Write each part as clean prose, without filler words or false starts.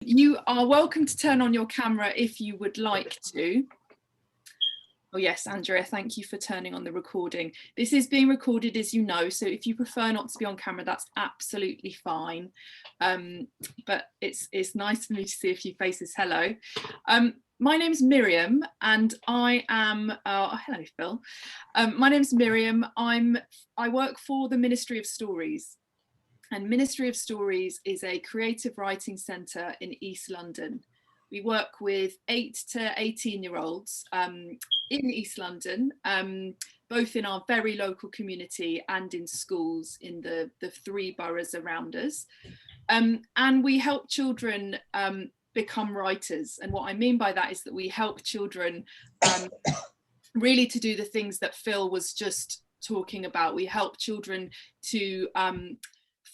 You are welcome to turn on your camera if you would like to. Oh yes, Andrea, thank you for turning on the recording. This is being recorded, as you know, so if you prefer not to be on camera, that's absolutely fine. But it's nice for me to see a few faces. Hello. My name's Miriam and I am, hello Phil. My name's Miriam. I work for the Ministry of Stories. And Ministry of Stories is a creative writing centre in East London. We work with 8 to 18-year-olds in East London, both in our very local community and in schools in the 3 boroughs around us. And we help children become writers. And what I mean by that is that we help children really to do the things that Phil was just talking about. We help children to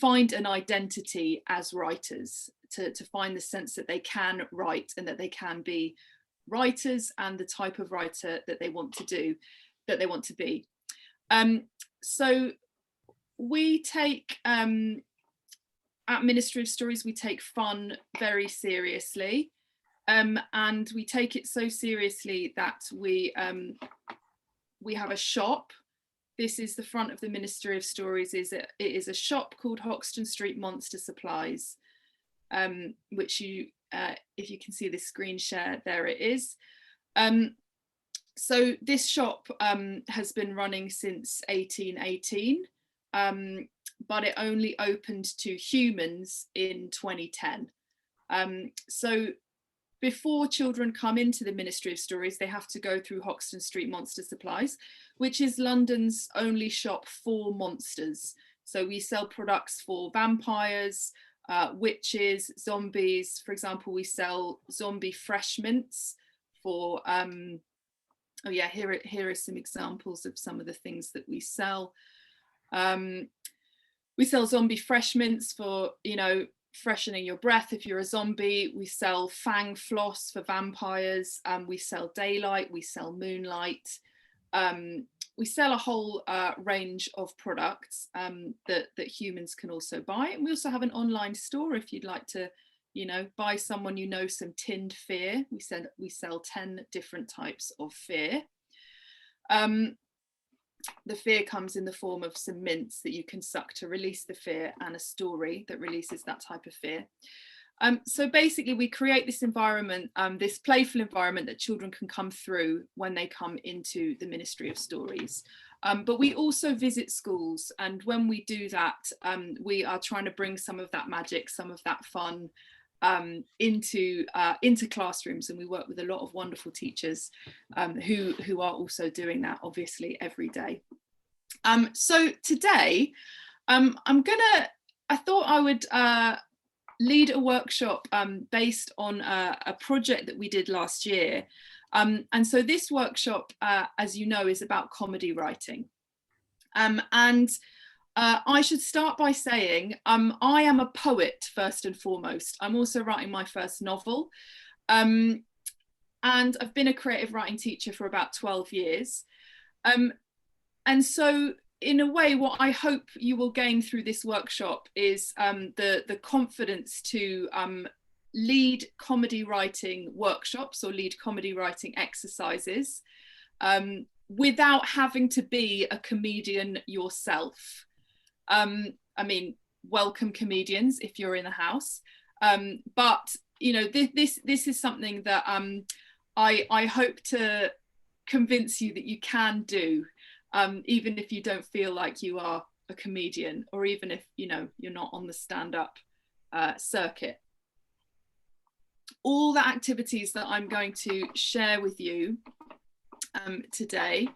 find an identity as writers, to find the sense that they can write and that they can be writers and the type of writer that they want to do, that they want to be. So we take, at Ministry of Stories, we take fun very seriously, and we take it so seriously that we have a shop. This is the front of the Ministry of Stories. It is a shop called Hoxton Street Monster Supplies, which you, if you can see this screen share, there it is. So this shop has been running since 1818, but it only opened to humans in 2010. So before children come into the Ministry of Stories, they have to go through Hoxton Street Monster Supplies, which is London's only shop for monsters. So we sell products for vampires, witches, zombies. For example, we sell zombie fresh mints for, oh yeah, here are some examples of some of the things that we sell. We sell zombie fresh mints for, you know, freshening your breath if you're a zombie. We sell fang floss for vampires. We sell daylight, we sell moonlight. We sell a whole range of products that humans can also buy. And we also have an online store if you'd like to, you know, buy someone you know some tinned fear. We sell 10 different types of fear. The fear comes in the form of some mints that you can suck to release the fear, and a story that releases that type of fear. So basically we create this environment, this playful environment that children can come through when they come into the Ministry of Stories. But we also visit schools, and when we do that, we are trying to bring some of that magic, some of that fun into classrooms, and we work with a lot of wonderful teachers who are also doing that obviously every day. So today I thought I would lead a workshop based on a project that we did last year, and so this workshop, as you know, is about comedy writing, and I should start by saying I am a poet first and foremost. I'm also writing my first novel, and I've been a creative writing teacher for about 12 years. And so in a way, what I hope you will gain through this workshop is the confidence to lead comedy writing workshops or lead comedy writing exercises without having to be a comedian yourself. I mean, welcome comedians if you're in the house, but you know, this is something that I hope to convince you that you can do, even if you don't feel like you are a comedian, or even if, you know, you're not on the stand-up circuit. All the activities that I'm going to share with you today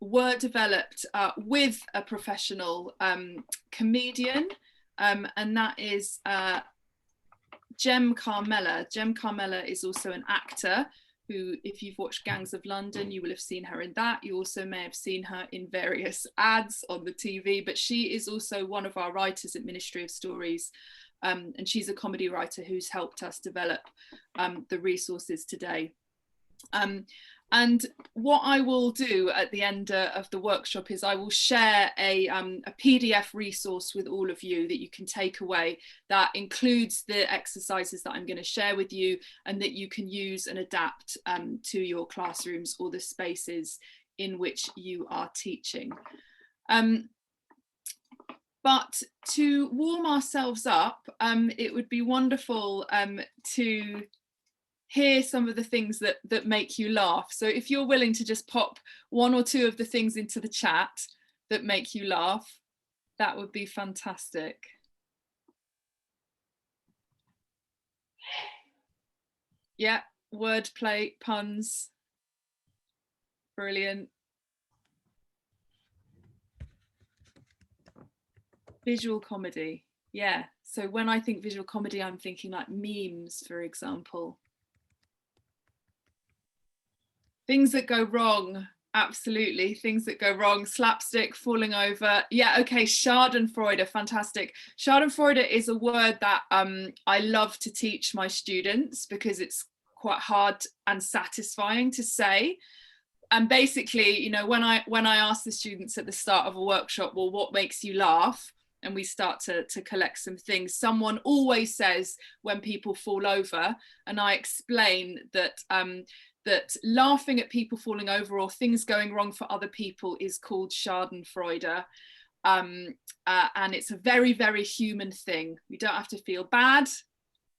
were developed with a professional comedian, and that is Jem Carmella. Jem Carmella is also an actor who, if you've watched Gangs of London, you will have seen her in that. You also may have seen her in various ads on the TV, but she is also one of our writers at Ministry of Stories, and she's a comedy writer who's helped us develop the resources today. And what I will do at the end of the workshop is I will share a PDF resource with all of you that you can take away, that includes the exercises that I'm going to share with you, and that you can use and adapt to your classrooms or the spaces in which you are teaching. But to warm ourselves up, it would be wonderful to hear some of the things that make you laugh. So if you're willing to just pop one or two of the things into the chat that make you laugh, that would be fantastic. Yeah, wordplay, puns, brilliant. Visual comedy, yeah. So when I think visual comedy, I'm thinking like memes, for example. Things that go wrong, absolutely. Things that go wrong, slapstick, falling over. Yeah, okay, Schadenfreude, fantastic. Schadenfreude is a word that I love to teach my students because it's quite hard and satisfying to say. And basically, you know, when I ask the students at the start of a workshop, well, what makes you laugh? And we start to collect some things. Someone always says when people fall over, and I explain that that laughing at people falling over or things going wrong for other people is called Schadenfreude. And it's a very, very human thing. We don't have to feel bad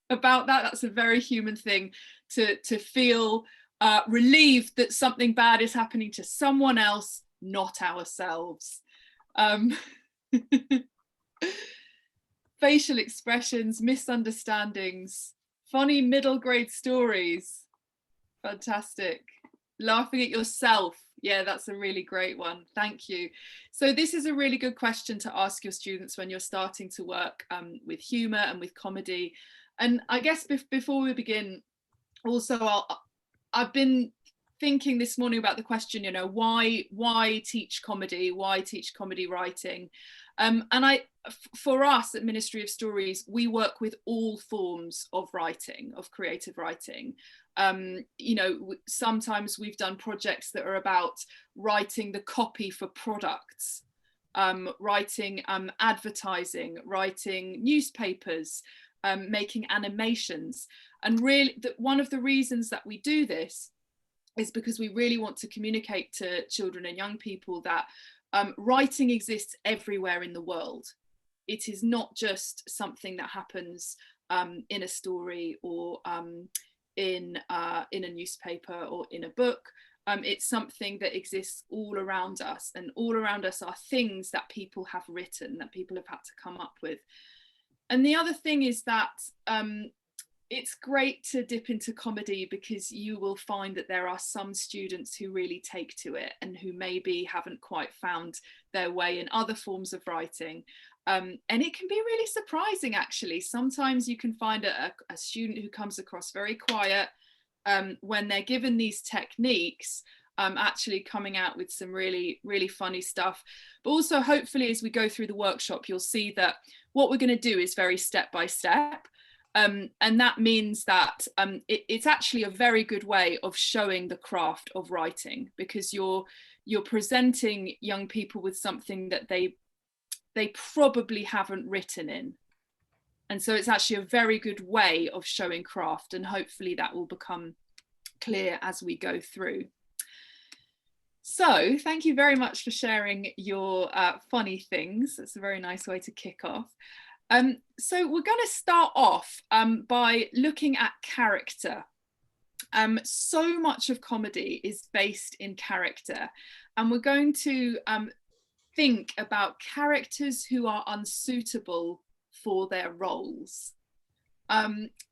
about that. That's a very human thing to feel relieved that something bad is happening to someone else, not ourselves. Facial expressions, misunderstandings, funny middle grade stories. Fantastic. Laughing at yourself. Yeah, that's a really great one. Thank you. So this is a really good question to ask your students when you're starting to work with humour and with comedy. And I guess before we begin, also I've been thinking this morning about the question, you know, why teach comedy? Why teach comedy writing? And for us at Ministry of Stories, we work with all forms of writing, of creative writing. You know, sometimes we've done projects that are about writing the copy for products, writing advertising, writing newspapers, making animations. And really, one of the reasons that we do this is because we really want to communicate to children and young people that writing exists everywhere in the world. It is not just something that happens in a story or in a newspaper or in a book. It's something that exists all around us, and all around us are things that people have written, that people have had to come up with. And the other thing is that it's great to dip into comedy because you will find that there are some students who really take to it and who maybe haven't quite found their way in other forms of writing. And it can be really surprising, actually. Sometimes you can find a student who comes across very quiet when they're given these techniques, actually coming out with some really, really funny stuff. But also, hopefully, as we go through the workshop, you'll see that what we're going to do is very step by step. And that means that it's actually a very good way of showing the craft of writing, because you're presenting young people with something that they probably haven't written in. And so it's actually a very good way of showing craft, and hopefully that will become clear as we go through. So thank you very much for sharing your funny things. That's a very nice way to kick off. So we're going to start off by looking at character. So much of comedy is based in character, and we're going to think about characters who are unsuitable for their roles.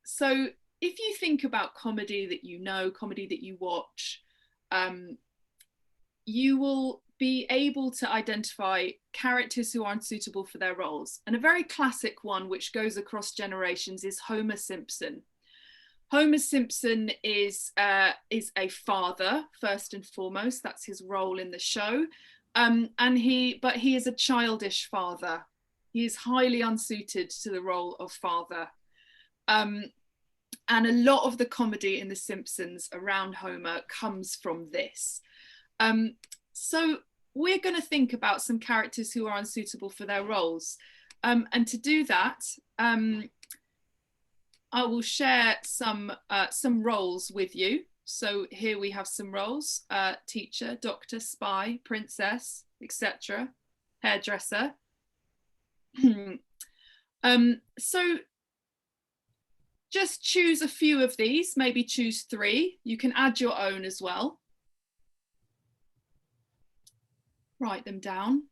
So if you think about comedy that you know, comedy that you watch, you will be able to identify characters who are unsuitable for their roles. And a very classic one, which goes across generations, is Homer Simpson. Homer Simpson is a father, first and foremost. That's his role in the show. But he is a childish father. He is highly unsuited to the role of father. And a lot of the comedy in The Simpsons around Homer comes from this. So we're going to think about some characters who are unsuitable for their roles. And to do that, I will share some roles with you. So here we have some roles: teacher, doctor, spy, princess, etc., hairdresser. So just choose a few of these, maybe choose 3. You can add your own as well. Write them down.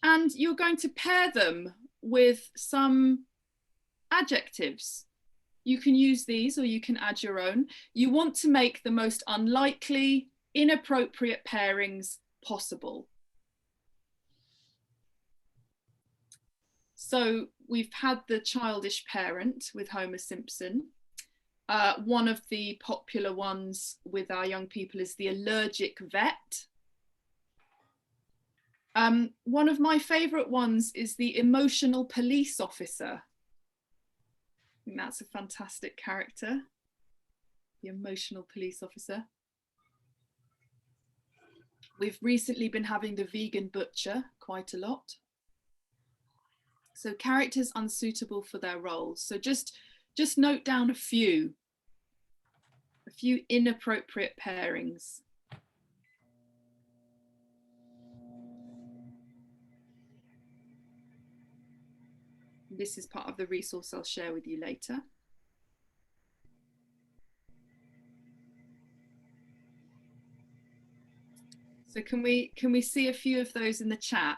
And you're going to pair them with some adjectives. You can use these or you can add your own. You want to make the most unlikely, inappropriate pairings possible. So we've had the childish parent with Homer Simpson. One of the popular ones with our young people is the allergic vet. One of my favourite ones is the emotional police officer. I think that's a fantastic character, the emotional police officer. We've recently been having the vegan butcher quite a lot. So characters unsuitable for their roles. So just note down a few inappropriate pairings. This is part of the resource I'll share with you later. So can we see a few of those in the chat?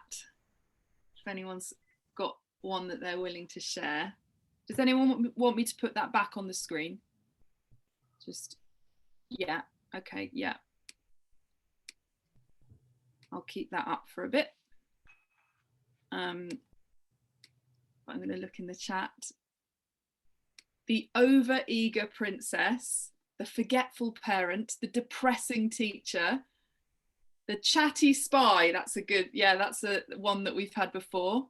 If anyone's got one that they're willing to share. Does anyone want me to put that back on the screen? Just, yeah, okay, yeah. I'll keep that up for a bit. I'm going to look in the chat. The over-eager princess, the forgetful parent, the depressing teacher, the chatty spy, that's a good, yeah, that's a one that we've had before.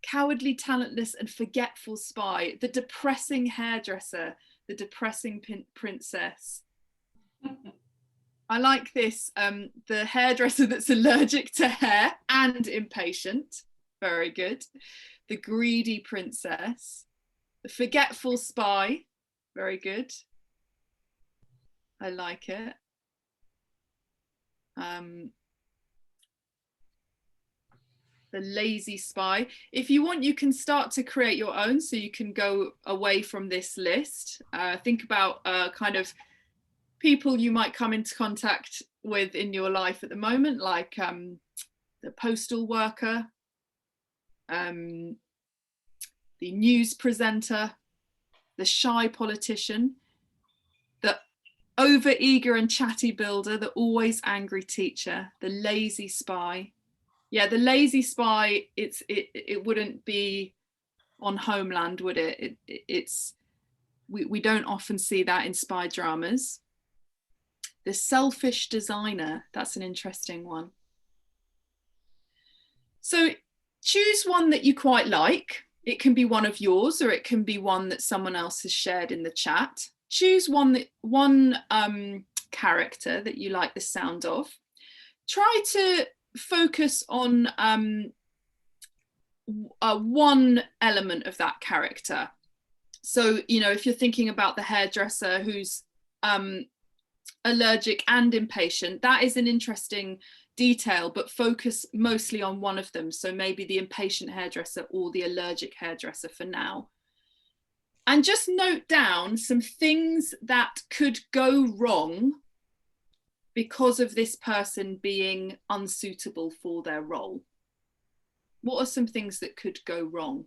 Cowardly, talentless and forgetful spy, the depressing hairdresser, the depressing princess. I like this, the hairdresser that's allergic to hair and impatient, very good. The greedy princess, the forgetful spy, very good. I like it. The lazy spy. If you want, you can start to create your own, so you can go away from this list. Think about kind of people you might come into contact with in your life at the moment, like the postal worker, the news presenter, the shy politician, the over-eager and chatty builder, the always angry teacher, the lazy spy. Yeah, the lazy spy, it wouldn't be on Homeland, would it? We don't often see that in spy dramas. The selfish designer, that's an interesting one. So choose one that you quite like. It can be one of yours, or it can be one that someone else has shared in the chat. Choose one character that you like the sound of. Try to focus on one element of that character. So, you know, if you're thinking about the hairdresser who's allergic and impatient, that is an interesting detail, but focus mostly on one of them. So maybe the impatient hairdresser or the allergic hairdresser for now. And just note down some things that could go wrong because of this person being unsuitable for their role. What are some things that could go wrong?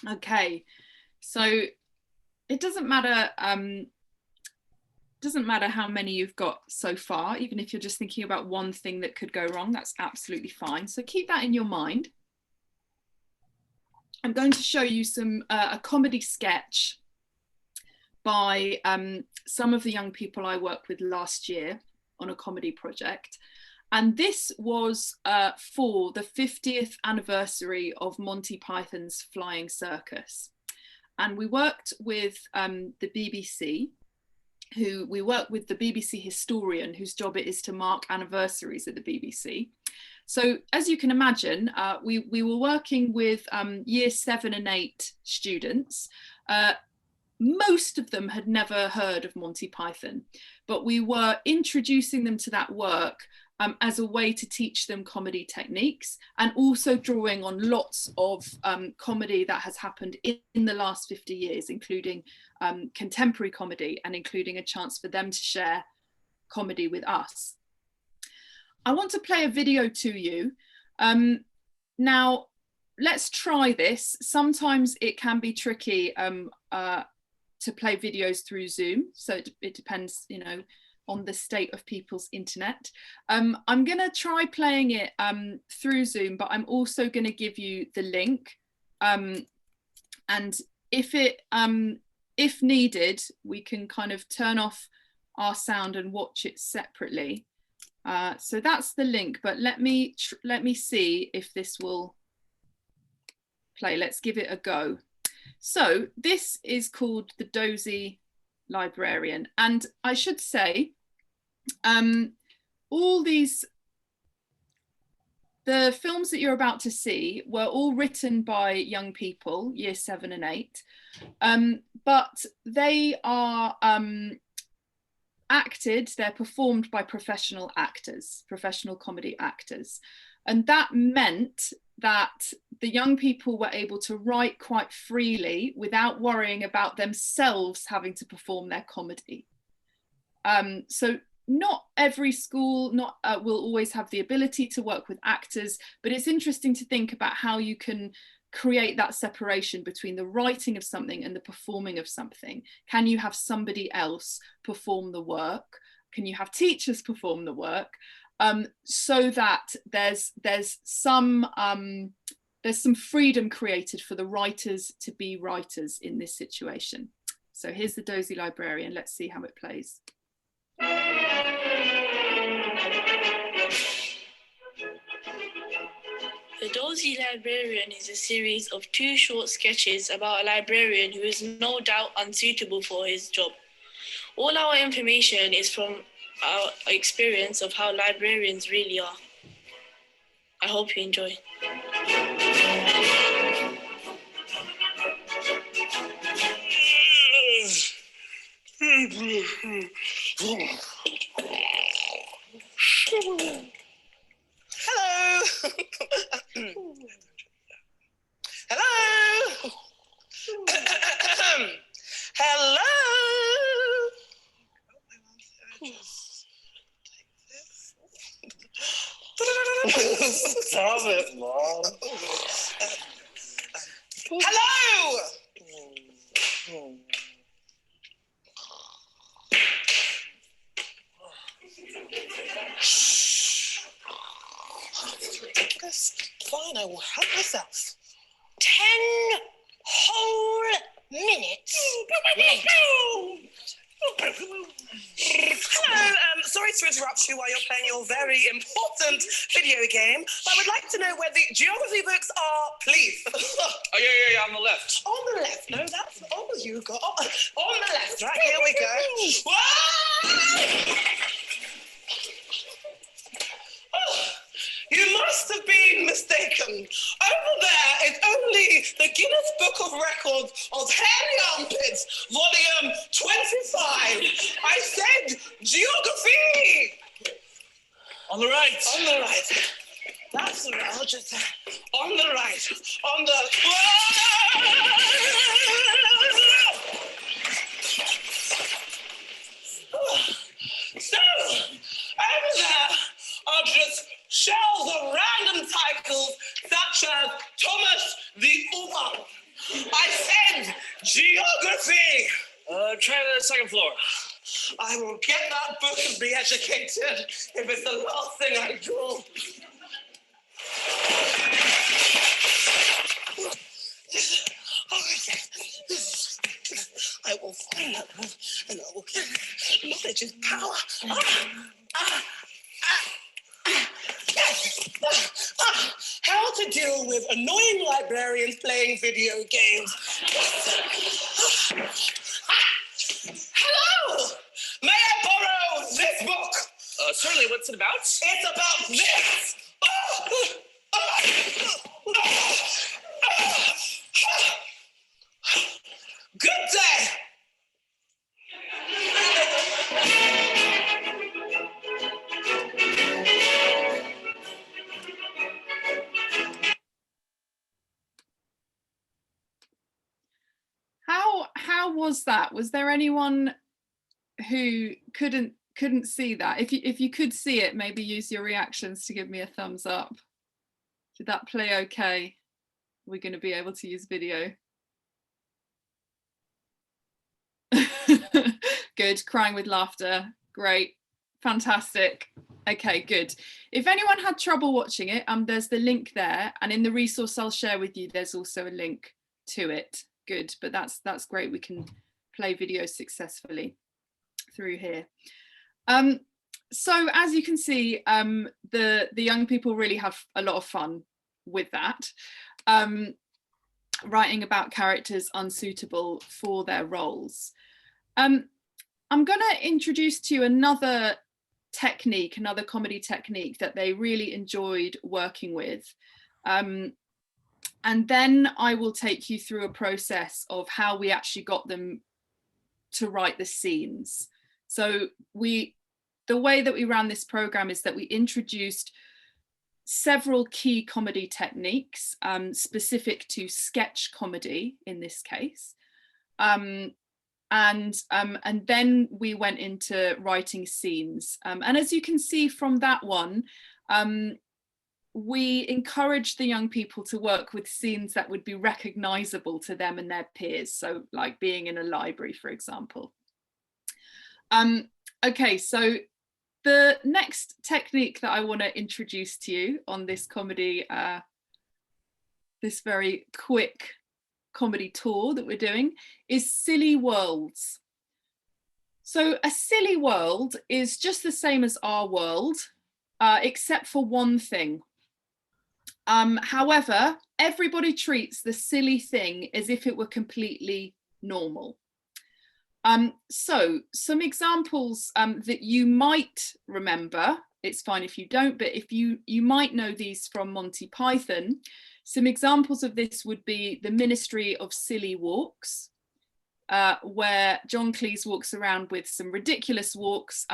Okay, so it doesn't matter how many you've got so far, even if you're just thinking about one thing that could go wrong, that's absolutely fine. So keep that in your mind. I'm going to show you a comedy sketch by some of the young people I worked with last year on a comedy project. And this was for the 50th anniversary of Monty Python's Flying Circus. And we worked with the BBC, we work with the BBC historian, whose job it is to mark anniversaries at the BBC. So as you can imagine, we were working with year 7 and 8 students. Most of them had never heard of Monty Python, but we were introducing them to that work as a way to teach them comedy techniques, and also drawing on lots of comedy that has happened in the last 50 years, including contemporary comedy, and including a chance for them to share comedy with us. I want to play a video to you. Now, let's try this. Sometimes it can be tricky to play videos through Zoom, so it depends, you know, on the state of people's internet. I'm going to try playing it through Zoom, but I'm also going to give you the link. And if needed, we can kind of turn off our sound and watch it separately. So that's the link, but let me see if this will play. Let's give it a go. So this is called the Dosy Librarian, and I should say, the films that you're about to see were all written by young people, year 7 and 8, but they are acted, they're performed by professional actors, professional comedy actors. And that meant that the young people were able to write quite freely without worrying about themselves having to perform their comedy. So not every school will always have the ability to work with actors, but it's interesting to think about how you can create that separation between the writing of something and the performing of something. Can you have somebody else perform the work? Can you have teachers perform the work? So that there's some freedom created for the writers to be writers in this situation. So here's the Dosy Librarian. Let's see how it plays. The Dosy Librarian is a series of 2 short sketches about a librarian who is no doubt unsuitable for his job. All our information is from our experience of how librarians really are. I hope you enjoy. Hello. Hello. Hello. Stop it, Mom. Hello. Ridiculous. Fine, I will help myself. 10 whole minutes. Hello, sorry to interrupt you while you're playing your very important video game, but I would like to know where the geography books are, please. Oh, yeah, on the left. On the left? No, that's all you got. Oh, on the left, right, here we go. Whoa! Oh, you must have been mistaken. Over there is only the Guinness Book of Records of Hairy Armpits, volume 25. I said geography! On the right. On the right. That's the right. I'll just... On the right. On the... Whoa! So, over there are just shells of random titles such as Thomas the Uber. I Geography! Try the second floor. I will get that book and be educated if it's the last thing I draw. I will find that book and I will get it. Knowledge is power. How to deal with annoying librarians playing video games. Hello! May I borrow this book? Certainly, what's it about? It's about this! Good day! How was that? Was there anyone who couldn't see that? If you could see it, maybe use your reactions to give me a thumbs up. Did that play okay? We're going to be able to use video. Good, crying with laughter. Great, fantastic. Okay, good. If anyone had trouble watching it, there's the link there, and in the resource I'll share with you, there's also a link to it. Good, but that's great. We can play video successfully through here. So as you can see, the young people really have a lot of fun with that, writing about characters unsuitable for their roles. I'm going to introduce to you another technique, another comedy technique that they really enjoyed working with. And then I will take you through a process of how we actually got them to write the scenes. So the way that we ran this program is that we introduced several key comedy techniques specific to sketch comedy in this case. And then we went into writing scenes. And as you can see from that one, we encouraged the young people to work with scenes that would be recognizable to them and their peers. So like being in a library, for example. Okay, so the next technique that I want to introduce to you on this comedy, this very quick comedy tour that we're doing, is silly worlds. So a silly world is just the same as our world, except for one thing. However, everybody treats the silly thing as if it were completely normal. So some examples that you might remember, it's fine if you don't, but if you might know these from Monty Python. Some examples of this would be the Ministry of Silly Walks, where John Cleese walks around with some ridiculous walks,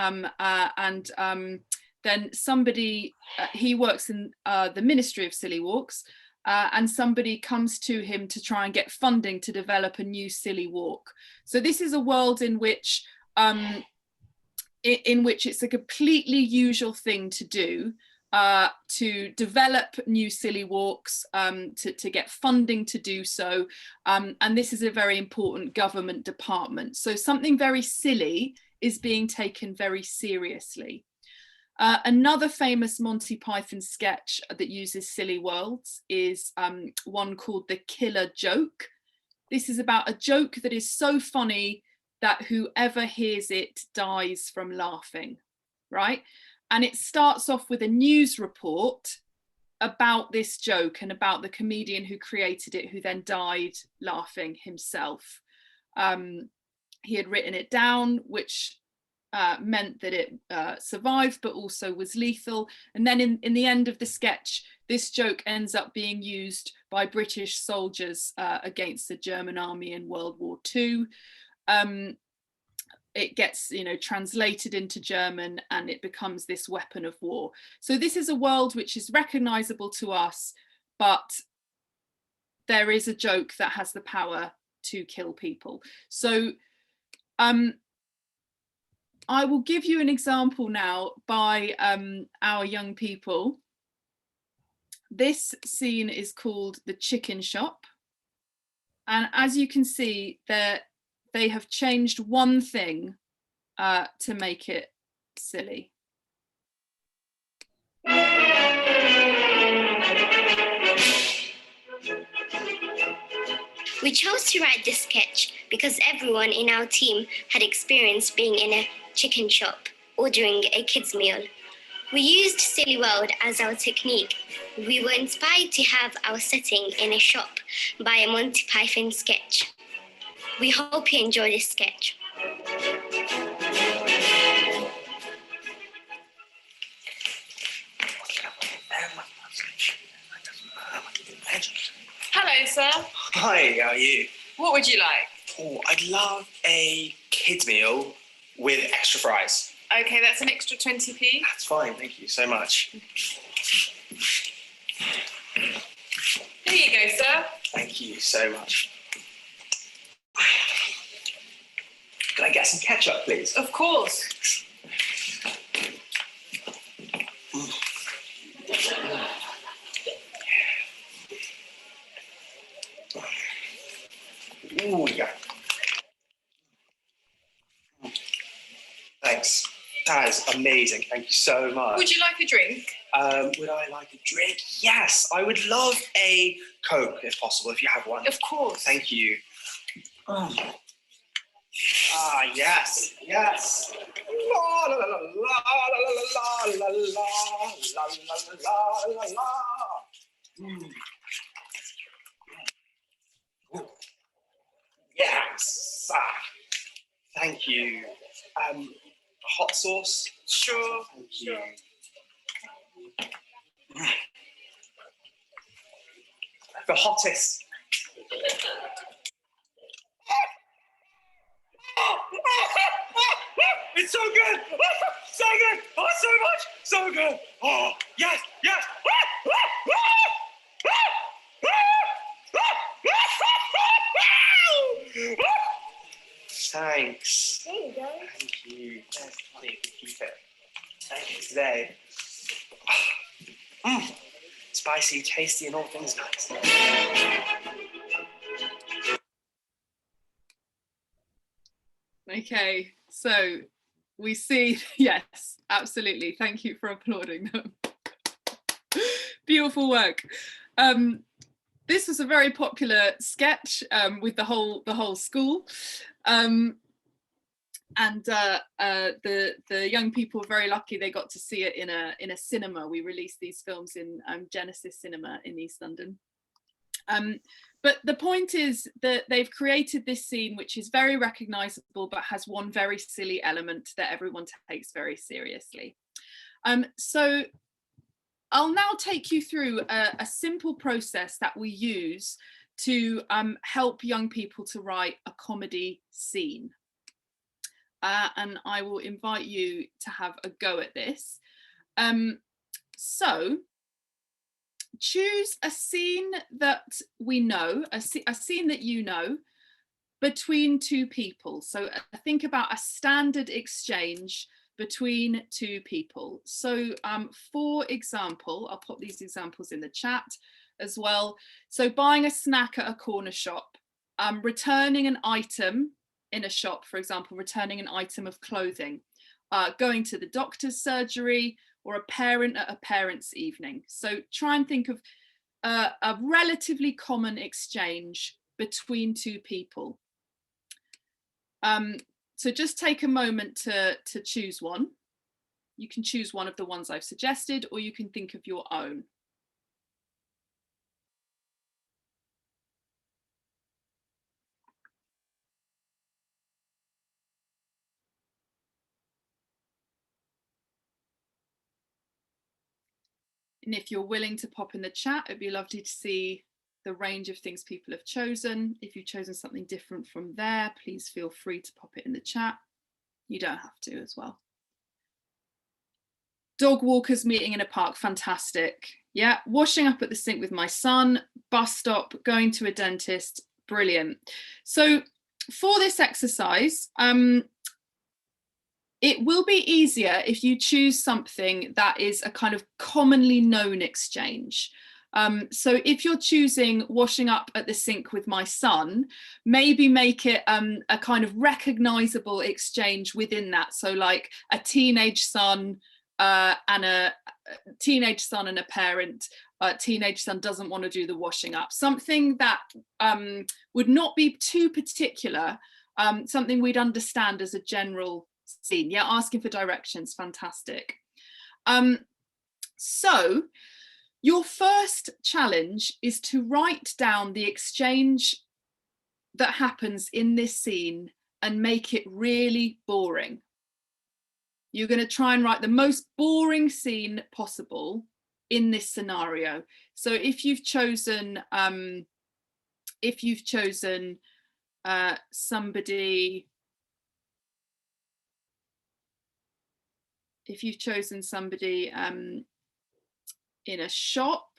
then somebody, he works in the Ministry of Silly Walks, and somebody comes to him to try and get funding to develop a new silly walk. So this is a world in which it's a completely usual thing to do, to develop new silly walks, to get funding to do so. And this is a very important government department. So something very silly is being taken very seriously. Another famous Monty Python sketch that uses silly worlds is one called The Killer Joke. This is about a joke that is so funny that whoever hears it dies from laughing, right? And it starts off with a news report about this joke and about the comedian who created it, who then died laughing himself. He had written it down, which meant that it survived, but also was lethal. And then in the end of the sketch, this joke ends up being used by British soldiers against the German army in World War II. It gets, translated into German, and it becomes this weapon of war. So this is a world which is recognizable to us, but there is a joke that has the power to kill people. So I will give you an example now by our young people. This scene is called The Chicken Shop. And as you can see, they have changed one thing to make it silly. We chose to write this sketch because everyone in our team had experienced being in a chicken shop ordering a kids' meal. We used Silly World as our technique. We were inspired to have our setting in a shop by a Monty Python sketch. We hope you enjoy this sketch. Hello, sir. Hi, how are you? What would you like? Oh, I'd love a kids meal with extra fries. Okay, that's an extra 20p. That's fine, thank you so much. Here you go, sir. Thank you so much. Can I get some ketchup, please? Of course. Ooh, yeah. Thanks. That is amazing. Thank you so much. Would you like a drink? Would I like a drink? Yes, I would love a Coke, if possible, if you have one. Of course. Thank you. Oh. Ah, yes, yes. La la la la la la la la la la la la. Yes. Ah. Thank you. Hot sauce? Sure. Thank you. The hottest. It's so good! So good! Oh, so much! So good! Oh, yes! Yes! Thanks. There you go. Thank you. Yes, honey, keep it. Thank you today. Spicy, tasty, and all things nice. Okay, so we see, yes, absolutely. Thank you for applauding them. Beautiful work. This was a very popular sketch with the whole school. And the young people were very lucky they got to see it in a cinema. We released these films in Genesis Cinema in East London. But the point is that they've created this scene which is very recognisable but has one very silly element that everyone takes very seriously. So I'll now take you through a simple process that we use to help young people to write a comedy scene. And I will invite you to have a go at this. So choose a scene that we know, a scene that you know, between two people. So think about a standard exchange between two people. So for example, I'll pop these examples in the chat as well. So buying a snack at a corner shop, returning an item in a shop, for example, returning an item of clothing, going to the doctor's surgery, or a parent at a parent's evening. So try and think of a relatively common exchange between two people. So just take a moment to choose one. You can choose one of the ones I've suggested, or you can think of your own. And if you're willing to pop in the chat, it'd be lovely to see the range of things people have chosen. If you've chosen something different from there, please feel free to pop it in the chat. You don't have to as well. Dog walkers meeting in a park, fantastic. Yeah, washing up at the sink with my son, bus stop, going to a dentist, brilliant. So for this exercise, it will be easier if you choose something that is a kind of commonly known exchange. So if you're choosing washing up at the sink with my son, maybe make it a kind of recognizable exchange within that. So like a teenage son and a parent. Teenage son doesn't want to do the washing up. Something that would not be too particular, something we'd understand as a general scene. Yeah, asking for directions, fantastic. So your first challenge is to write down the exchange that happens in this scene and make it really boring. You're going to try and write the most boring scene possible in this scenario. So if you've chosen somebody in a shop,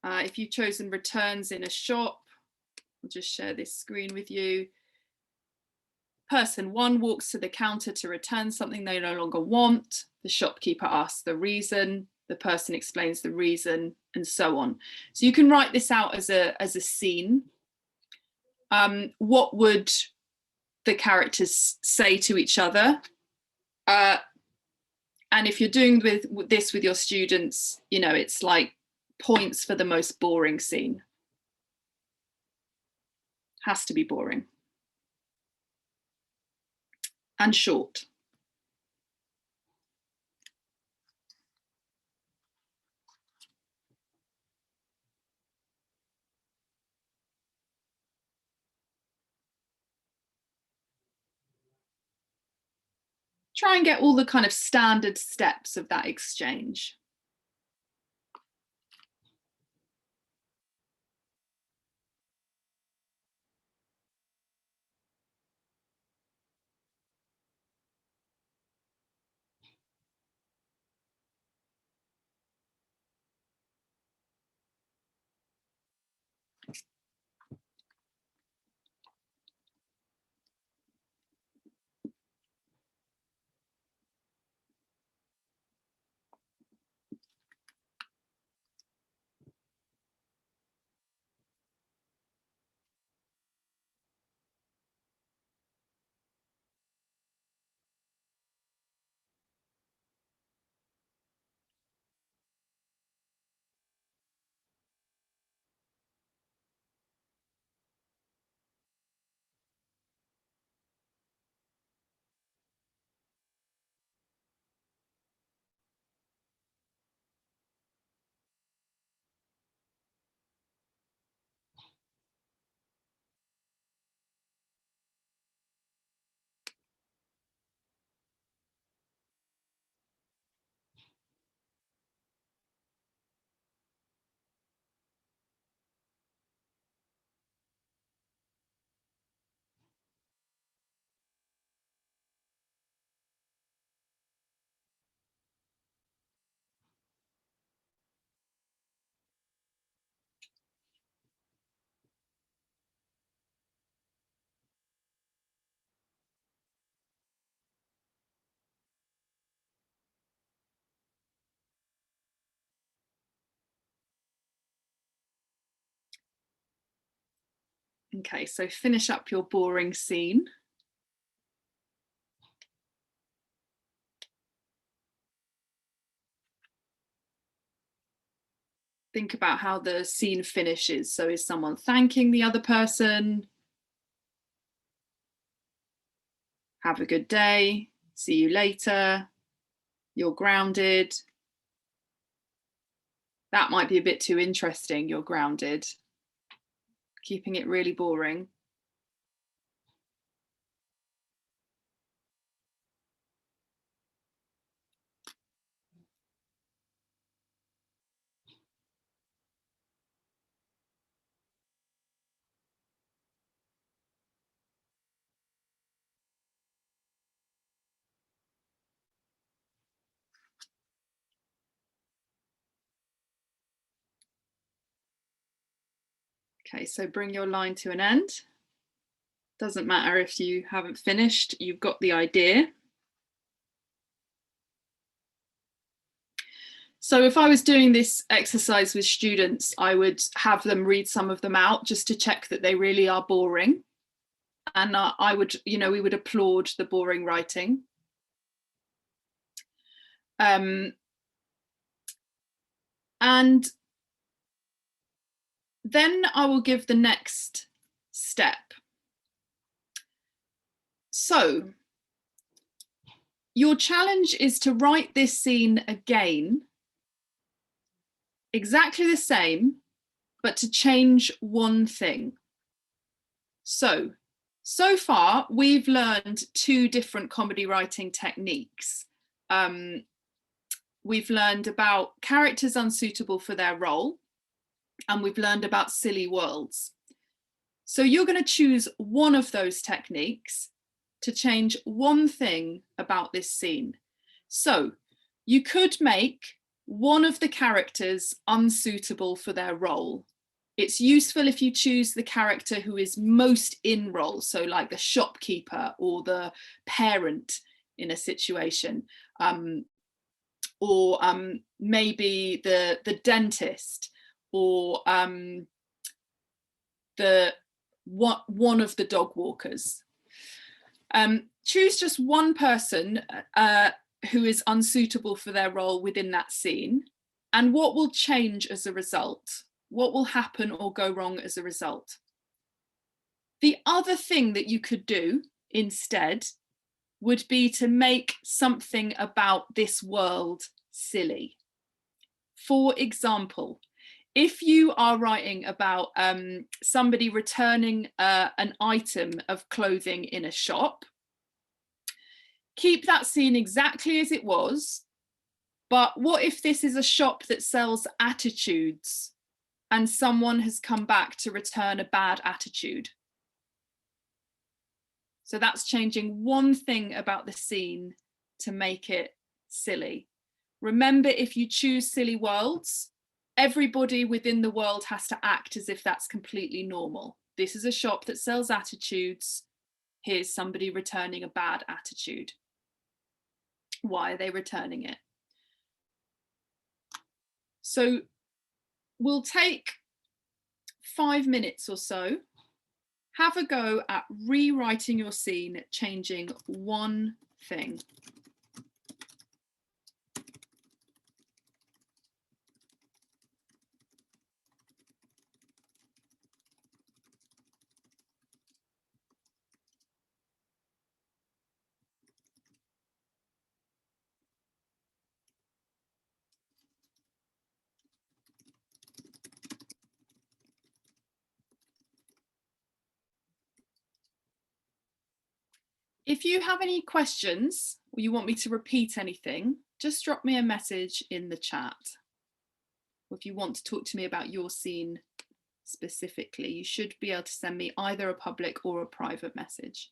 if you've chosen returns in a shop, I'll just share this screen with you. Person one walks to the counter to return something they no longer want. The shopkeeper asks the reason, the person explains the reason, and so on. So you can write this out as a scene. What would the characters say to each other? And if you're doing this with your students, you know, it's like points for the most boring scene. Has to be boring. And short. Try and get all the kind of standard steps of that exchange. Okay, so finish up your boring scene. Think about how the scene finishes. So is someone thanking the other person? Have a good day. See you later. You're grounded. That might be a bit too interesting. You're grounded. Keeping it really boring. Okay, so bring your line to an end. Doesn't matter if you haven't finished, you've got the idea. So if I was doing this exercise with students, I would have them read some of them out just to check that they really are boring. And I would, we would applaud the boring writing. And then I will give the next step. So your challenge is to write this scene again, exactly the same, but to change one thing. So far, we've learned 2 different comedy writing techniques. We've learned about characters unsuitable for their role, and we've learned about silly worlds. So you're going to choose one of those techniques to change one thing about this scene. So you could make one of the characters unsuitable for their role. It's useful if you choose the character who is most in role, so like the shopkeeper or the parent in a situation, or maybe the dentist, or one of the dog walkers. Choose just one person who is unsuitable for their role within that scene, and what will change as a result? What will happen or go wrong as a result? The other thing that you could do instead would be to make something about this world silly. For example, if you are writing about somebody returning an item of clothing in a shop, keep that scene exactly as it was, but what if this is a shop that sells attitudes and someone has come back to return a bad attitude? So that's changing one thing about the scene to make it silly. Remember, if you choose silly worlds, everybody within the world has to act as if that's completely normal. This is a shop that sells attitudes. Here's somebody returning a bad attitude. Why are they returning it? So we'll take 5 minutes or so. Have a go at rewriting your scene, changing one thing. If you have any questions or you want me to repeat anything, just drop me a message in the chat. Or if you want to talk to me about your scene specifically, you should be able to send me either a public or a private message.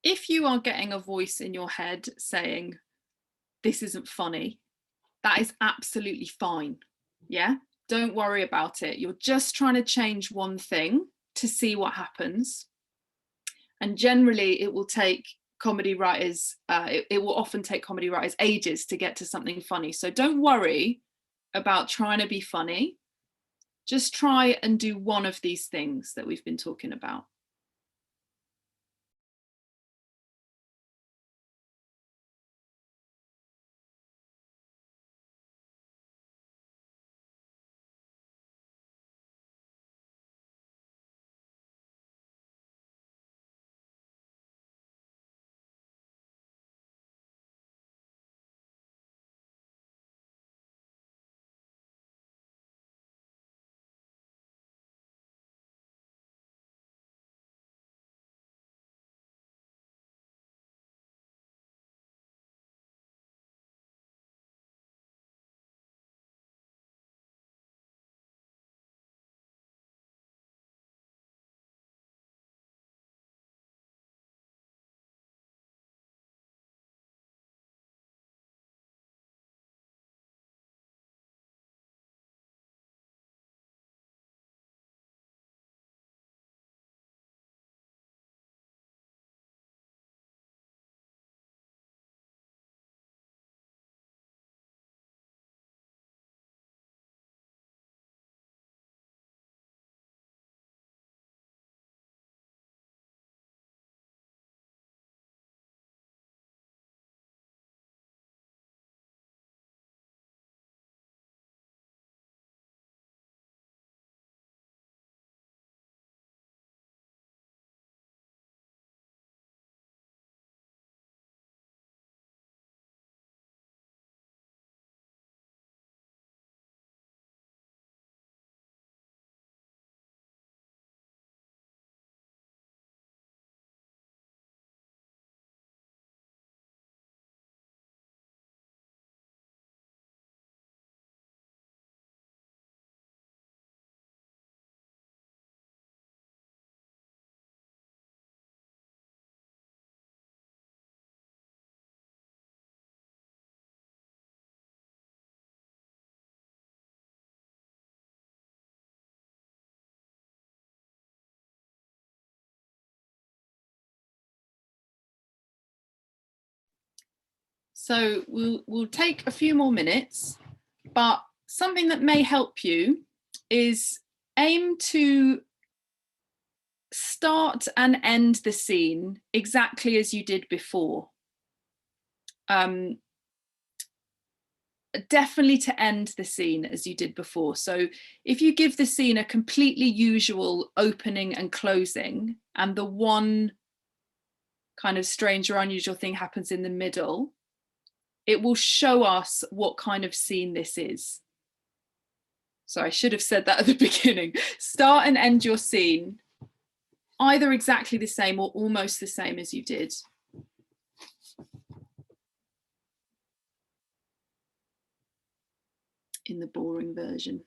if you are getting a voice in your head saying, this isn't funny, that is absolutely fine. Yeah, don't worry about it. You're just trying to change one thing to see what happens. And generally it will take comedy writers, it will often take comedy writers ages to get to something funny. So don't worry about trying to be funny. Just try and do one of these things that we've been talking about. So we'll take a few more minutes, but something that may help you is aim to start and end the scene exactly as you did before. Definitely to end the scene as you did before. So if you give the scene a completely usual opening and closing, and the one kind of strange or unusual thing happens in the middle, it will show us what kind of scene this is. So I should have said that at the beginning. Start and end your scene either exactly the same or almost the same as you did. In the boring version.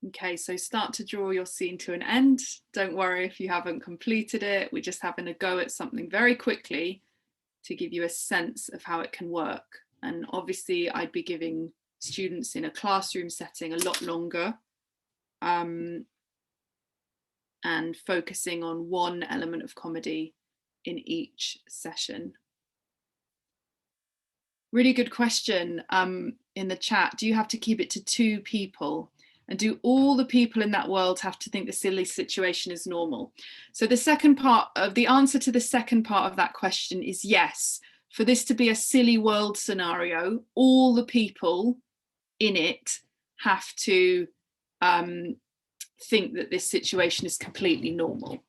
Okay, so start to draw your scene to an end. Don't worry if you haven't completed it. We're just having a go at something very quickly to give you a sense of how it can work. And obviously I'd be giving students in a classroom setting a lot longer, and focusing on one element of comedy in each session. Really good question in the chat. Do you have to keep it to 2 people? And do all the people in that world have to think the silly situation is normal? So the second part of the answer to the second part of that question is yes. For this to be a silly world scenario, all the people in it have to think that this situation is completely normal.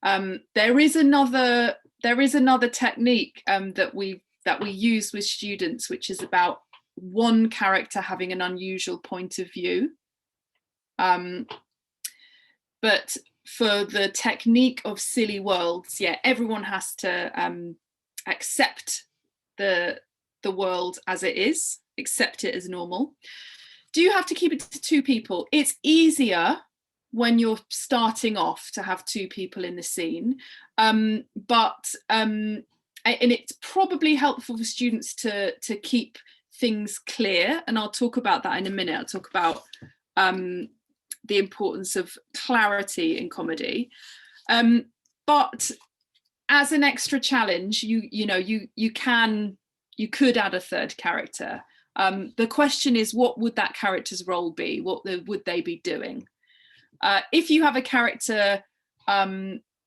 There is another technique that we use with students, which is about one character having an unusual point of view. But for the technique of silly worlds, yeah, everyone has to accept the world as it is, accept it as normal. Do you have to keep it to 2 people? It's easier when you're starting off to have 2 people in the scene, and it's probably helpful for students to keep things clear, and I'll talk about that in a minute. I'll talk about the importance of clarity in comedy, but as an extra challenge, you could add a 3rd character. The question is, what would that character's role be? What would they be doing? If you have a character, I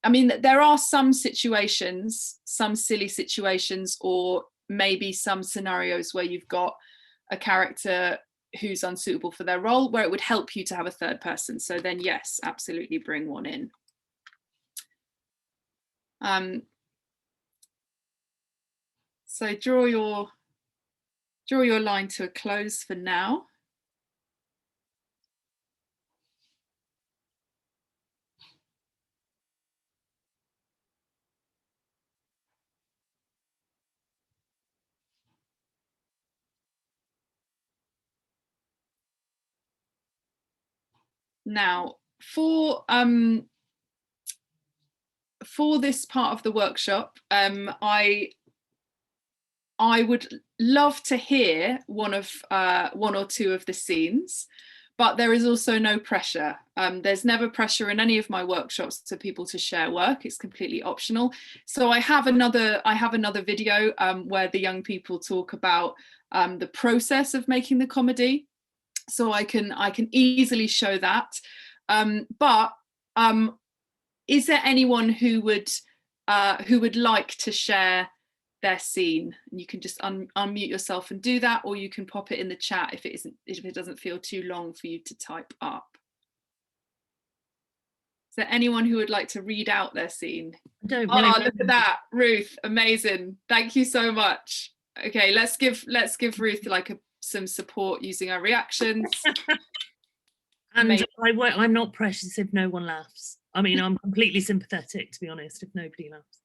mean, there are some situations, some silly situations, or maybe some scenarios where you've got a character who's unsuitable for their role, where it would help you to have a 3rd person. So then yes, absolutely bring one in. So draw your line to a close for now. Now, for this part of the workshop, I would love to hear one or two of the scenes, but there is also no pressure. There's never pressure in any of my workshops for people to share work. It's completely optional. So I have another video where the young people talk about the process of making the comedy. So I can easily show that. But is there anyone who would like to share their scene? And you can just unmute yourself and do that, or you can pop it in the chat if it doesn't feel too long for you to type up. Is there anyone who would like to read out their scene? Don't know. Oh, look at that, Ruth! Amazing. Thank you so much. Okay, let's give Ruth like some support using our reactions. And I'm not precious if no one laughs. I mean, I'm completely sympathetic, to be honest, if nobody laughs.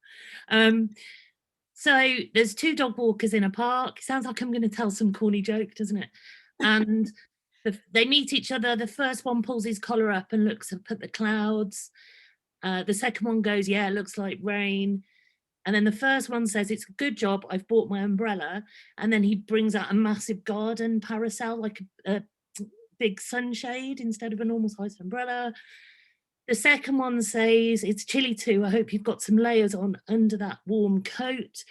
So there's 2 dog walkers in a park. It sounds like I'm going to tell some corny joke, doesn't it? And they meet each other. The first one pulls his collar up and looks up at the clouds. The second one goes, yeah, it looks like rain. And then the first one says, it's a good job I've bought my umbrella. And then he brings out a massive garden parasol, like a big sunshade instead of a normal sized umbrella. The second one says, it's chilly too. I hope you've got some layers on under that warm coat.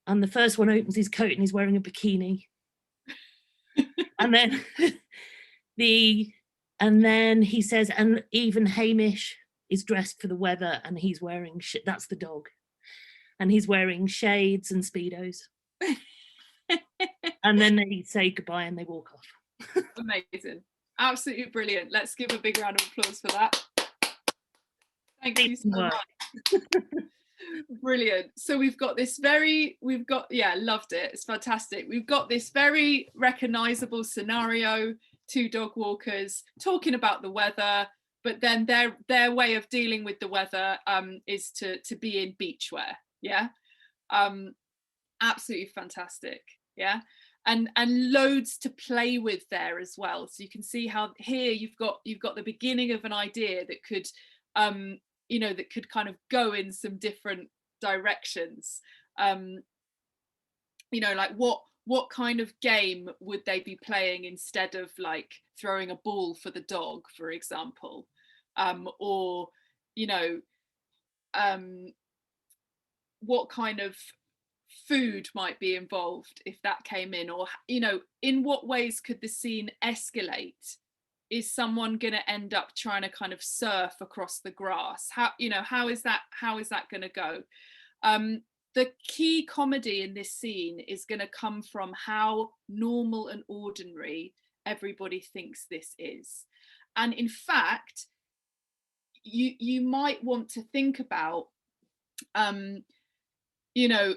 And the first one opens his coat and he's wearing a bikini. And then he says, and even Hamish is dressed for the weather and he's wearing that's the dog. And he's wearing shades and Speedos. And then they say goodbye and they walk off. Amazing. Absolutely brilliant. Let's give a big round of applause for that. Thank you so much. Brilliant. So loved it. It's fantastic. We've got this very recognizable scenario, 2 dog walkers talking about the weather, but then their way of dealing with the weather is to be in beachwear. Yeah. Absolutely fantastic. Yeah. and loads to play with there as well. So you can see how here you've got the beginning of an idea that could you know, that could kind of go in some different directions. You know, like what kind of game would they be playing instead of like throwing a ball for the dog, for example, or you know, what kind of food might be involved if that came in, or you know, in what ways could the scene escalate? Is someone going to end up trying to kind of surf across the grass? How, you know, how is that going to go? The key comedy in this scene is going to come from how normal and ordinary everybody thinks this is. And in fact, you might want to think about, you know,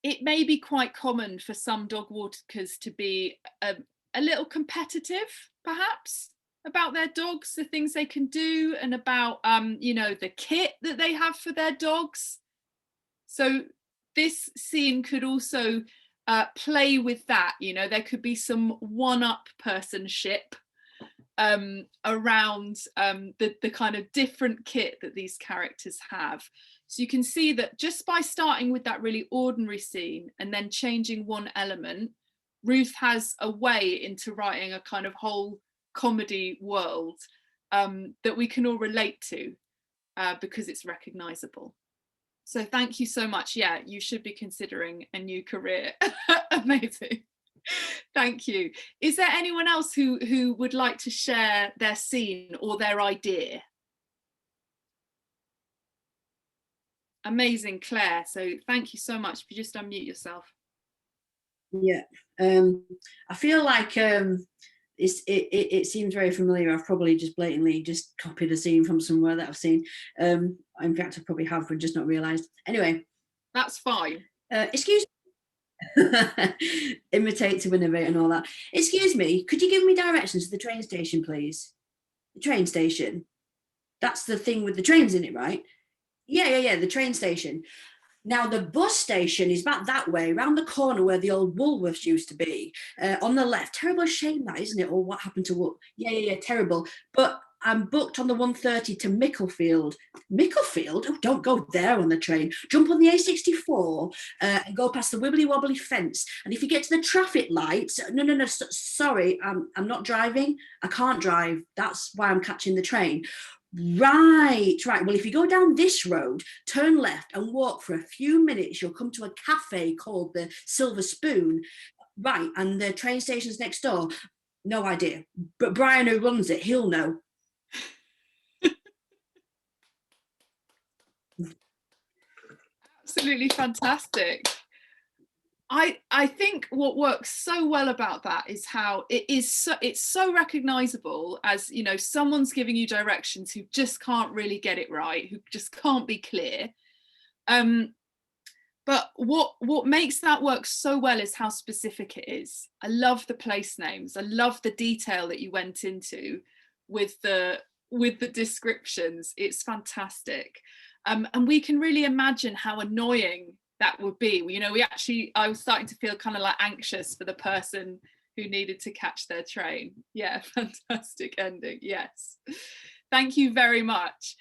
it may be quite common for some dog walkers to be a little competitive, perhaps, about their dogs, the things they can do, and about you know, the kit that they have for their dogs. So this scene could also play with that. You know, there could be some one-up personship around the kind of different kit that these characters have. So you can see that just by starting with that really ordinary scene and then changing one element, Ruth has a way into writing a kind of whole comedy world that we can all relate to because it's recognizable. So thank you so much. Yeah, you should be considering a new career. Amazing. Thank you. Is there anyone else who would like to share their scene or their idea? Amazing, Claire. So thank you so much. If you just unmute yourself. Yeah, I feel like it seems very familiar. I've probably just blatantly just copied a scene from somewhere that I've seen. In fact, I probably have, but just not realised. Anyway, that's fine. Excuse me. Imitate to innovate and all that. Excuse me, could you give me directions to the train station, please? The train station. That's the thing with the trains in it, right? Yeah, the train station. Now, the bus station is back that way, around the corner where the old Woolworths used to be, on the left. Terrible shame that, isn't it? Or what happened to what? Yeah, terrible. But I'm booked on the 1:30 to Micklefield. Micklefield? Oh, don't go there on the train. Jump on the A64 and go past the wibbly wobbly fence. And if you get to the traffic lights, no, sorry, I'm not driving. I can't drive. That's why I'm catching the train. Right. Well, if you go down this road, turn left and walk for a few minutes, you'll come to a cafe called the Silver Spoon. Right. And the train station's next door. No idea. But Brian, who runs it, he'll know. Absolutely fantastic. I think what works so well about that is how it's so recognizable as, you know, someone's giving you directions who just can't really get it right, who just can't be clear. But what makes that work so well is how specific it is. I love the place names. I love the detail that you went into with the descriptions. It's fantastic. And we can really imagine how annoying that would be. You know, I was starting to feel kind of like anxious for the person who needed to catch their train. Yeah, fantastic ending. Yes. Thank you very much.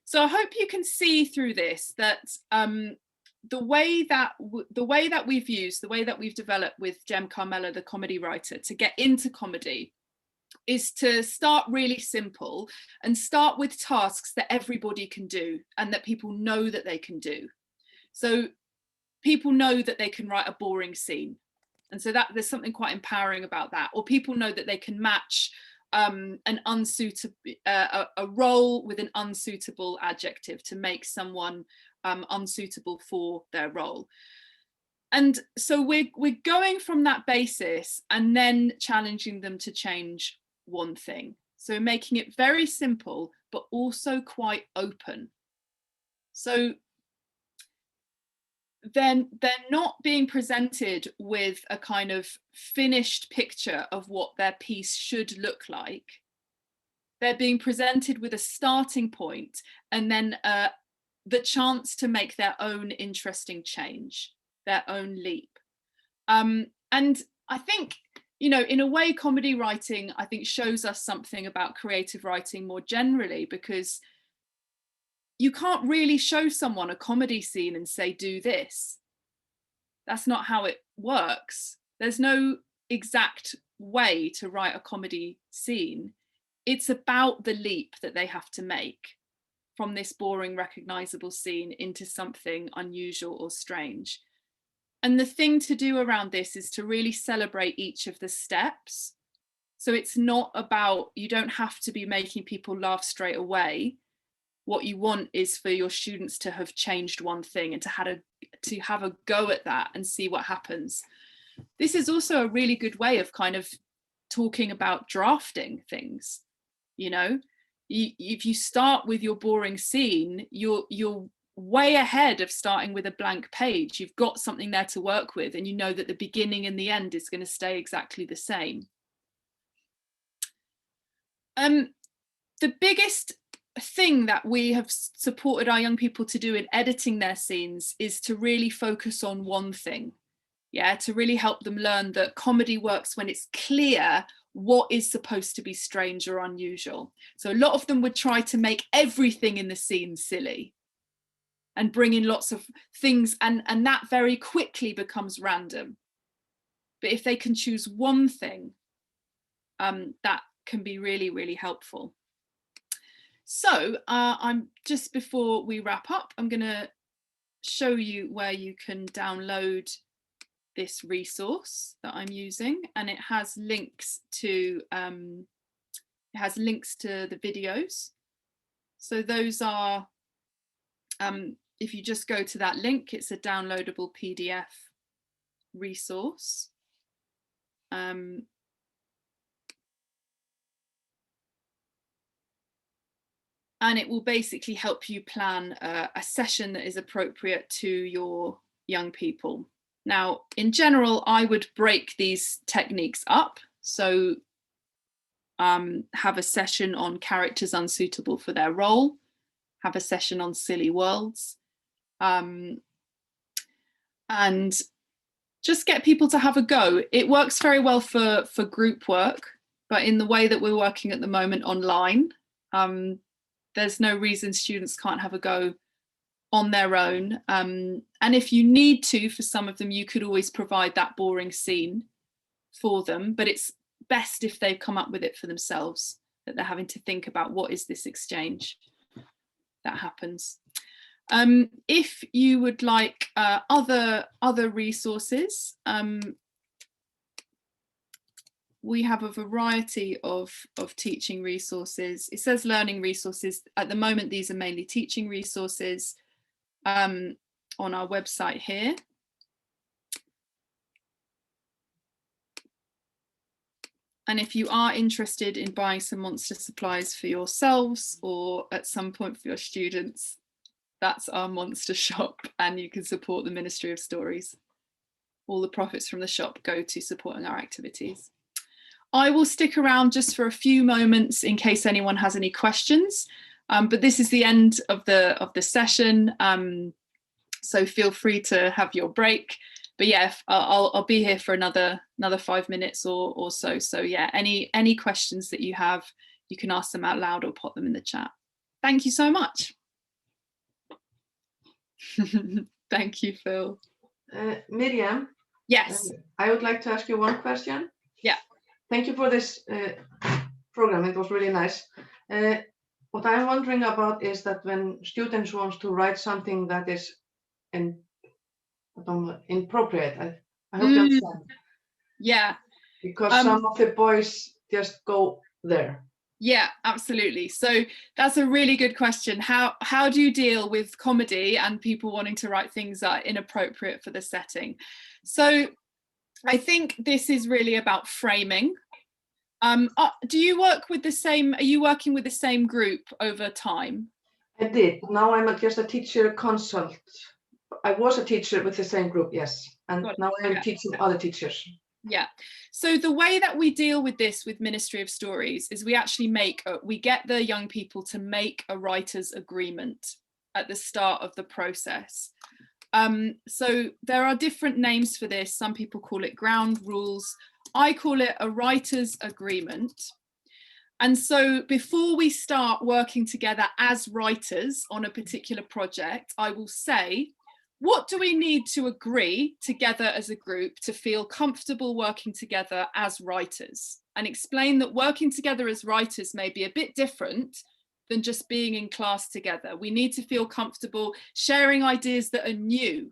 So I hope you can see through this that the way that we've developed with Jem Carmela, the comedy writer, to get into comedy is to start really simple and start with tasks that everybody can do and that people know that they can do. So people know that they can write a boring scene, and so that there's something quite empowering about that. Or people know that they can match a role with an unsuitable adjective to make someone unsuitable for their role. And so we're going from that basis and then challenging them to change one thing. So making it very simple, but also quite open. So then they're not being presented with a kind of finished picture of what their piece should look like. They're being presented with a starting point and then the chance to make their own interesting change, their own leap. And I think, you know, in a way, comedy writing, I think, shows us something about creative writing more generally, because you can't really show someone a comedy scene and say, do this. That's not how it works. There's no exact way to write a comedy scene. It's about the leap that they have to make from this boring, recognizable scene into something unusual or strange. And the thing to do around this is to really celebrate each of the steps. So it's not about, you don't have to be making people laugh straight away. What you want is for your students to have changed one thing and to have a go at that and see what happens. This is also a really good way of kind of talking about drafting things. You know, if you start with your boring scene, you're way ahead of starting with a blank page. You've got something there to work with, and you know that the beginning and the end is going to stay exactly the same. The biggest thing that we have supported our young people to do in editing their scenes is to really focus on one thing. Yeah, to really help them learn that comedy works when it's clear what is supposed to be strange or unusual. So a lot of them would try to make everything in the scene silly and bring in lots of things, and that very quickly becomes random. But if they can choose one thing, that can be really, really helpful. So I'm just before we wrap up, I'm going to show you where you can download this resource that I'm using, and it has links to the videos. So those are, if you just go to that link, it's a downloadable PDF resource. And it will basically help you plan a session that is appropriate to your young people. Now, in general, I would break these techniques up. So have a session on characters unsuitable for their role, have a session on silly worlds, and just get people to have a go. It works very well for group work, but in the way that we're working at the moment online, there's no reason students can't have a go on their own. And if you need to, for some of them, you could always provide that boring scene for them, but it's best if they come up with it for themselves, that they're having to think about what is this exchange that happens. If you would like other resources, we have a variety of teaching resources. It says learning resources. At the moment, these are mainly teaching resources on our website here. And if you are interested in buying some monster supplies for yourselves or at some point for your students, that's our monster shop, and you can support the Ministry of Stories. All the profits from the shop go to supporting our activities. I will stick around just for a few moments in case anyone has any questions, but this is the end of the session, so feel free to have your break. But yeah, I'll be here for another 5 minutes or so. So yeah, any questions that you have, you can ask them out loud or pop them in the chat. Thank you so much. Thank you, Phil. Miriam? Yes. I would like to ask you one question. Yeah. Thank you for this program. It was really nice. What I'm wondering about is that when students want to write something that is inappropriate, I hope you understand. Yeah. Because some of the boys just go there. Yeah, absolutely. So that's a really good question. How do you deal with comedy and people wanting to write things that are inappropriate for the setting? So I think this is really about framing. Do you work with the same, are you working with the same group over time? I did. Now I'm just a teacher consult. I was a teacher with the same group, yes. And now I'm teaching other teachers. Yeah. So the way that we deal with this with Ministry of Stories is we actually we get the young people to make a writer's agreement at the start of the process. So there are different names for this. Some people call it ground rules. I call it a writer's agreement. And so before we start working together as writers on a particular project, I will say, what do we need to agree together as a group to feel comfortable working together as writers? And explain that working together as writers may be a bit different than just being in class together. We need to feel comfortable sharing ideas that are new.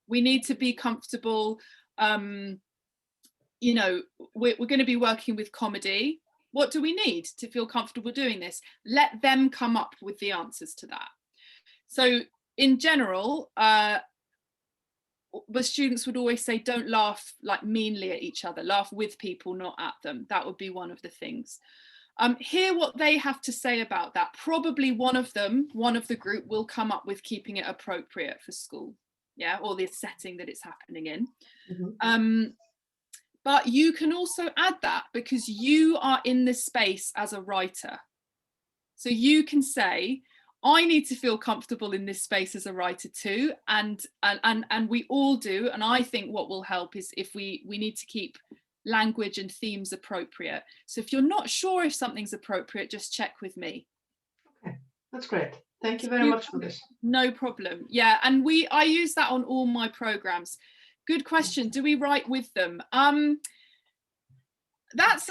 We need to be comfortable, you know, we're going to be working with comedy. What do we need to feel comfortable doing this? Let them come up with the answers to that. So in general, the students would always say, don't laugh like meanly at each other, laugh with people, not at them. That would be one of the things. Hear what they have to say about that. Probably one of the group will come up with keeping it appropriate for school, yeah, or the setting that it's happening in. Mm-hmm. But you can also add that because you are in this space as a writer. So you can say, I need to feel comfortable in this space as a writer too, and we all do. And I think what will help is if we need to keep language and themes appropriate. So if you're not sure if something's appropriate, just check with me. Okay, that's great. Thank you very much for this. No problem. Yeah, and I use that on all my programs. Good question. Do we write with them? That's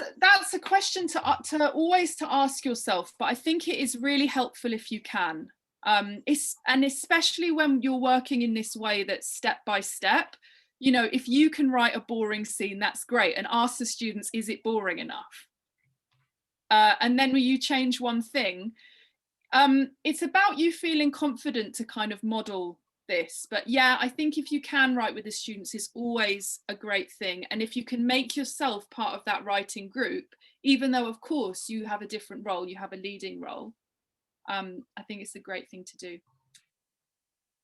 a question to always to ask yourself, but I think it is really helpful if you can. And especially when you're working in this way that's step by step. You know, if you can write a boring scene, that's great, and ask the students, is it boring enough? And then when you change one thing, it's about you feeling confident to kind of model this. But yeah, I think if you can write with the students, it's always a great thing. And if you can make yourself part of that writing group, even though of course you have a different role, you have a leading role, I think it's a great thing to do.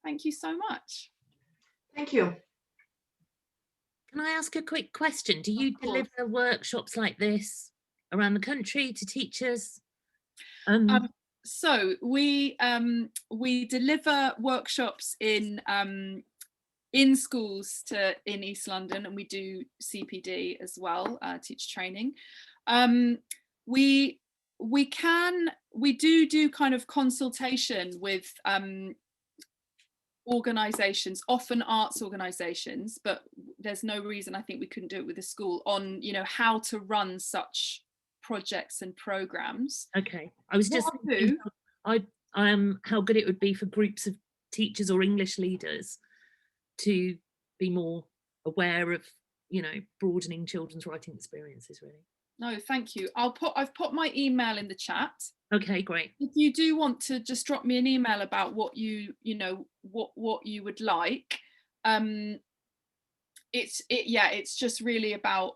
Thank you so much. Thank you. Can I ask a quick question? Do you deliver workshops like this around the country to teachers? So we deliver workshops in schools in East London, and we do CPD as well, teacher training. We do kind of consultation with organizations, often arts organizations, but there's no reason I think we couldn't do it with a school on, you know, how to run such projects and programs. Okay, I was just thinking how good it would be for groups of teachers or English leaders to be more aware of, you know, broadening children's writing experiences, really. No, thank you. I've put my email in the chat. Okay, great. If you do want to just drop me an email about what you would like, it's just really about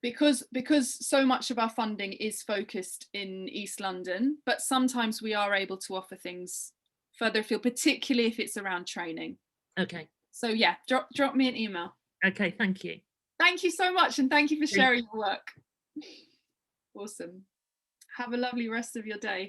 because so much of our funding is focused in East London, but sometimes we are able to offer things further afield, particularly if it's around training. Okay. So yeah, drop me an email. Okay, thank you. Thank you so much, and thank you for sharing your work. Awesome. Have a lovely rest of your day.